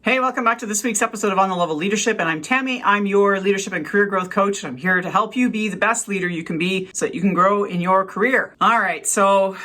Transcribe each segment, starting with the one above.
Hey, welcome back to this week's episode of On the Level Leadership. And I'm Tammy. I'm your leadership and career growth coach. I'm here to help you be the best leader you can be so that you can grow in your career. All right. So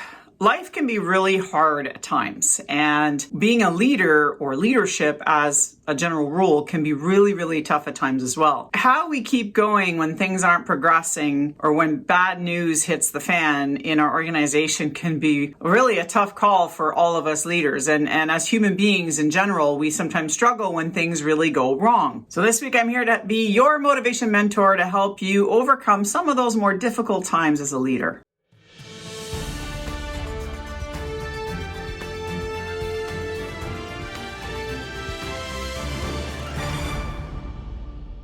life can be really hard at times, and being a leader or leadership as a general rule can be really, really tough at times as well. How we keep going when things aren't progressing or when bad news hits the fan in our organization can be really a tough call for all of us leaders. And as human beings in general, we sometimes struggle when things really go wrong. So this week I'm here to be your motivation mentor to help you overcome some of those more difficult times as a leader.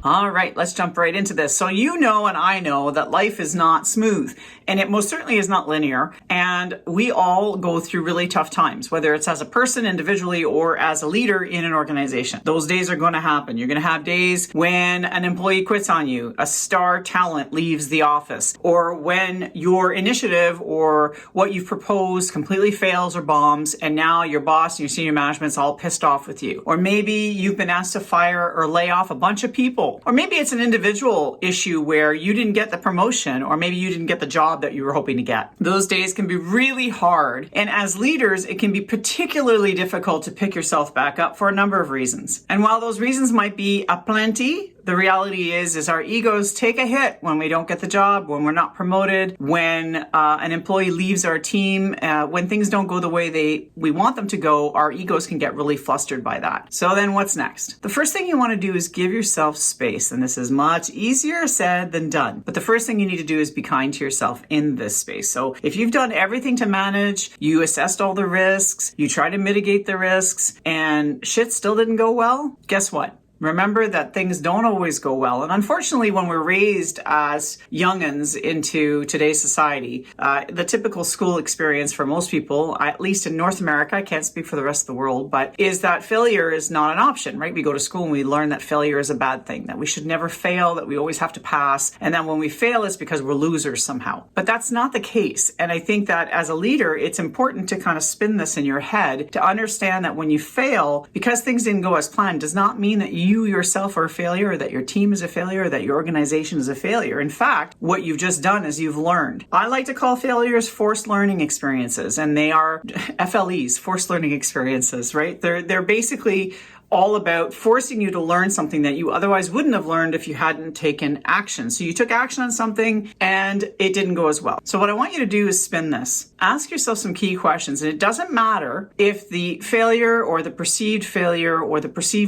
All right, let's jump right into this. So you know and I know that life is not smooth, and it most certainly is not linear, and we all go through really tough times, whether it's as a person individually or as a leader in an organization. Those days are going to happen. You're going to have days when an employee quits on you, a star talent leaves the office, or when your initiative or what you've proposed completely fails or bombs, and now your boss and your senior management's all pissed off with you. Or maybe you've been asked to fire or lay off a bunch of people. Or maybe it's an individual issue where you didn't get the promotion, or maybe you didn't get the job that you were hoping to get. Those days can be really hard. And as leaders, it can be particularly difficult to pick yourself back up for a number of reasons. And while those reasons might be aplenty, the reality is our egos take a hit when we don't get the job, when we're not promoted, when an employee leaves our team, when things don't go the way we want them to go. Our egos can get really flustered by that. So then what's next? The first thing you want to do is give yourself space. And this is much easier said than done. But the first thing you need to do is be kind to yourself in this space. So if you've done everything to manage, you assessed all the risks, you try to mitigate the risks, and shit still didn't go well, guess what? Remember that things don't always go well. And unfortunately, when we're raised as youngins into today's society, the typical school experience for most people, at least in North America, I can't speak for the rest of the world, but is that failure is not an option, right? We go to school and we learn that failure is a bad thing, that we should never fail, that we always have to pass. And then when we fail, it's because we're losers somehow. But that's not the case. And I think that as a leader, it's important to kind of spin this in your head to understand that when you fail, because things didn't go as planned, does not mean that you yourself are a failure, or that your team is a failure, or that your organization is a failure. In fact, what you've just done is you've learned. I like to call failures forced learning experiences, and they are FLEs, forced learning experiences, right? They're basically all about forcing you to learn something that you otherwise wouldn't have learned if you hadn't taken action. So you took action on something and it didn't go as well. So what I want you to do is spin this. Ask yourself some key questions. And it doesn't matter if the failure or the perceived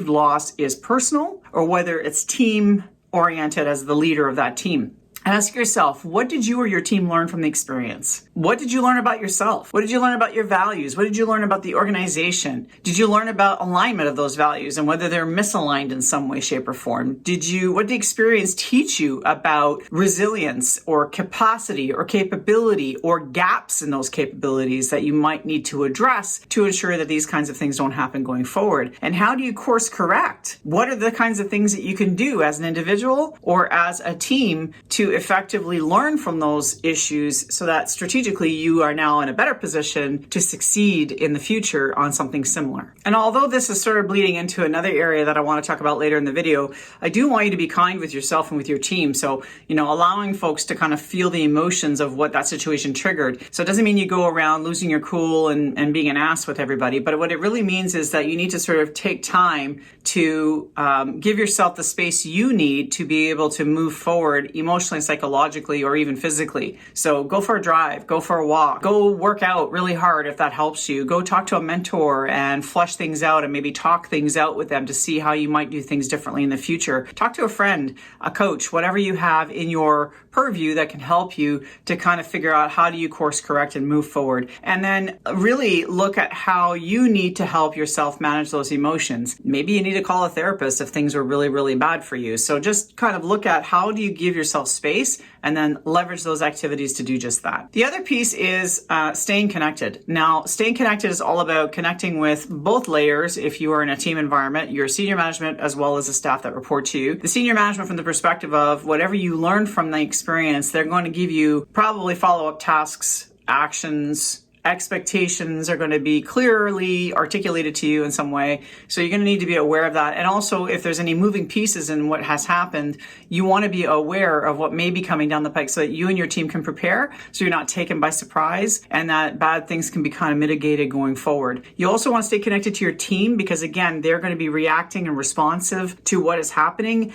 loss is personal, or whether it's team oriented as the leader of that team. Ask yourself, what did you or your team learn from the experience? What did you learn about yourself? What did you learn about your values? What did you learn about the organization? Did you learn about alignment of those values and whether they're misaligned in some way, shape, or form? What did the experience teach you about resilience or capacity or capability or gaps in those capabilities that you might need to address to ensure that these kinds of things don't happen going forward? And how do you course correct? What are the kinds of things that you can do as an individual or as a team to effectively learn from those issues so that strategically you are now in a better position to succeed in the future on something similar? And although this is sort of bleeding into another area that I want to talk about later in the video, I do want you to be kind with yourself and with your team. So, allowing folks to kind of feel the emotions of what that situation triggered. So it doesn't mean you go around losing your cool and being an ass with everybody, but what it really means is that you need to sort of take time to give yourself the space you need to be able to move forward emotionally, psychologically, or even physically. So go for a drive, go for a walk, go work out really hard if that helps you. Go talk to a mentor and flesh things out and maybe talk things out with them to see how you might do things differently in the future. Talk to a friend, a coach, whatever you have in your purview that can help you to kind of figure out how do you course correct and move forward. And then really look at how you need to help yourself manage those emotions. Maybe you need to call a therapist if things are really, really bad for you. So just kind of look at how do you give yourself space and then leverage those activities to do just that. The other piece is staying connected. Now, staying connected is all about connecting with both layers. If you are in a team environment, your senior management as well as the staff that report to you. The senior management from the perspective of whatever you learned from the experience, they're going to give you probably follow-up tasks, actions, expectations are going to be clearly articulated to you in some way. So you're going to need to be aware of that. And also, if there's any moving pieces in what has happened, you want to be aware of what may be coming down the pike so that you and your team can prepare, so you're not taken by surprise and that bad things can be kind of mitigated going forward. You also want to stay connected to your team because, again, they're going to be reacting and responsive to what is happening.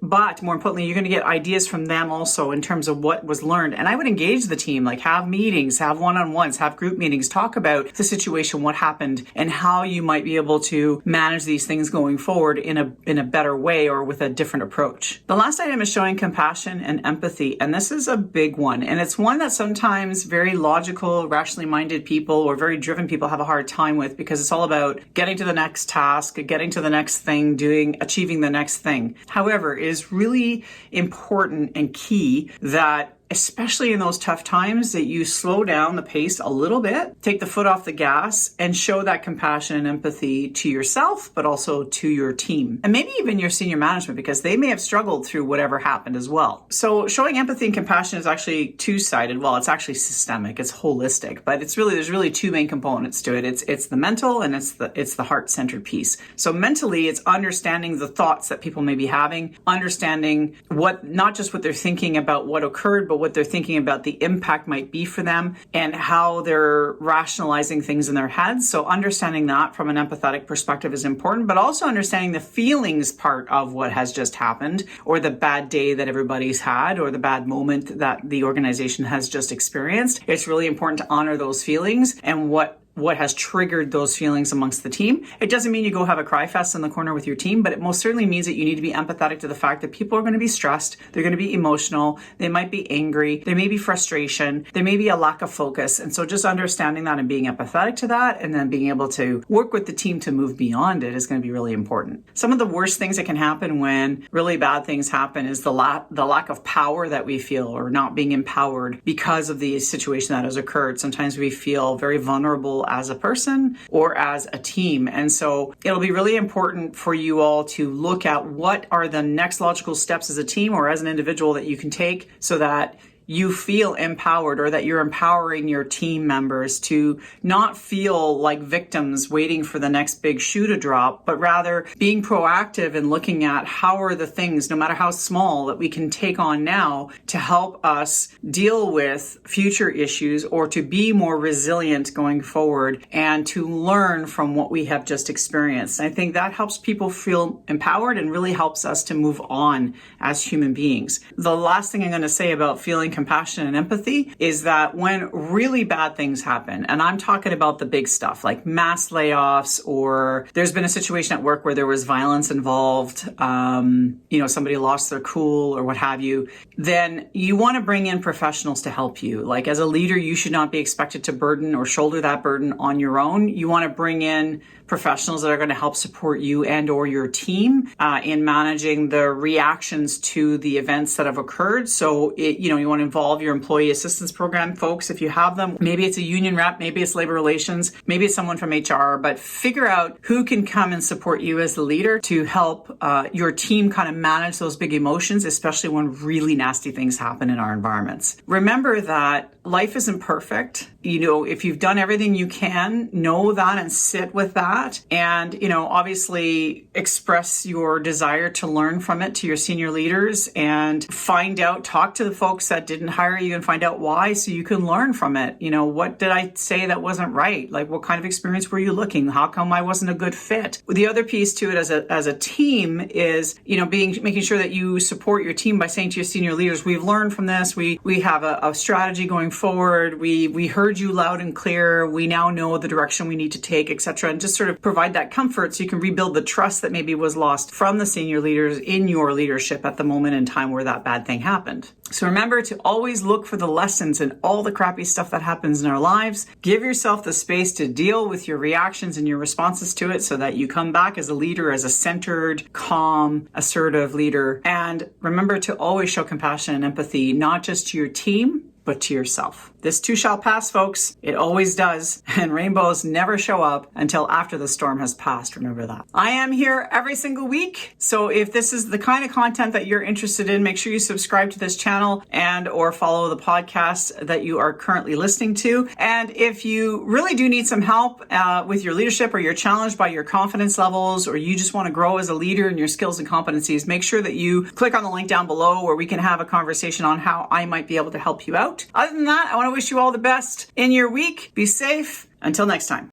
But more importantly, you're going to get ideas from them also in terms of what was learned. And I would engage the team, like have meetings, have one-on-ones, have group meetings, talk about the situation, what happened, and how you might be able to manage these things going forward in a better way or with a different approach. The last item is showing compassion and empathy. And this is a big one. And it's one that sometimes very logical, rationally minded people or very driven people have a hard time with because it's all about getting to the next task, getting to the next thing, achieving the next thing. However, it is really important and key that especially in those tough times, that you slow down the pace a little bit, take the foot off the gas, and show that compassion and empathy to yourself, but also to your team. And maybe even your senior management, because they may have struggled through whatever happened as well. So showing empathy and compassion is actually two-sided. Well, it's actually systemic, it's holistic, but there's really two main components to it. It's the mental and it's the heart-centered piece. So mentally, it's understanding the thoughts that people may be having, understanding not just what they're thinking about what occurred, but what they're thinking about the impact might be for them and how they're rationalizing things in their heads. So understanding that from an empathetic perspective is important, but also understanding the feelings part of what has just happened or the bad day that everybody's had or the bad moment that the organization has just experienced. It's really important to honor those feelings and what has triggered those feelings amongst the team. It doesn't mean you go have a cry fest in the corner with your team, but it most certainly means that you need to be empathetic to the fact that people are going to be stressed, they're going to be emotional, they might be angry, there may be frustration, there may be a lack of focus. And so just understanding that and being empathetic to that and then being able to work with the team to move beyond it is going to be really important. Some of the worst things that can happen when really bad things happen is the lack of power that we feel or not being empowered because of the situation that has occurred. Sometimes we feel very vulnerable as a person or as a team. And so it'll be really important for you all to look at what are the next logical steps as a team or as an individual that you can take so that you feel empowered or that you're empowering your team members to not feel like victims waiting for the next big shoe to drop, but rather being proactive and looking at how are the things, no matter how small, that we can take on now to help us deal with future issues or to be more resilient going forward and to learn from what we have just experienced. And I think that helps people feel empowered and really helps us to move on as human beings. The last thing I'm going to say about feeling compassion and empathy is that when really bad things happen, and I'm talking about the big stuff like mass layoffs or there's been a situation at work where there was violence involved, somebody lost their cool or what have you, then you want to bring in professionals to help you. Like as a leader, you should not be expected to burden or shoulder that burden on your own. You want to bring in professionals that are going to help support you and or your team in managing the reactions to the events that have occurred. So, you want to involve your employee assistance program folks if you have them. Maybe it's a union rep, maybe it's labor relations, maybe it's someone from HR, but figure out who can come and support you as the leader to help your team kind of manage those big emotions, especially when really nasty things happen in our environments. Remember that life isn't perfect. If you've done everything you can, know that and sit with that. And, obviously express your desire to learn from it to your senior leaders and talk to the folks that didn't hire you and find out why so you can learn from it. What did I say that wasn't right? Like, what kind of experience were you looking? How come I wasn't a good fit? The other piece to it as a team is, making sure that you support your team by saying to your senior leaders, we've learned from this. We have a strategy going forward. We heard you loud and clear. We now know the direction we need to take, etc. And just sort of provide that comfort so you can rebuild the trust that maybe was lost from the senior leaders in your leadership at the moment in time where that bad thing happened. So remember to always look for the lessons in all the crappy stuff that happens in our lives. Give yourself the space to deal with your reactions and your responses to it so that you come back as a leader, as a centered, calm, assertive leader. And remember to always show compassion and empathy, not just to your team, but to yourself. This too shall pass, folks. It always does. And rainbows never show up until after the storm has passed. Remember that. I am here every single week. So if this is the kind of content that you're interested in, make sure you subscribe to this channel and or follow the podcast that you are currently listening to. And if you really do need some help with your leadership, or you're challenged by your confidence levels, or you just want to grow as a leader in your skills and competencies, make sure that you click on the link down below where we can have a conversation on how I might be able to help you out. Other than that, I want to wish you all the best in your week. Be safe. Until next time.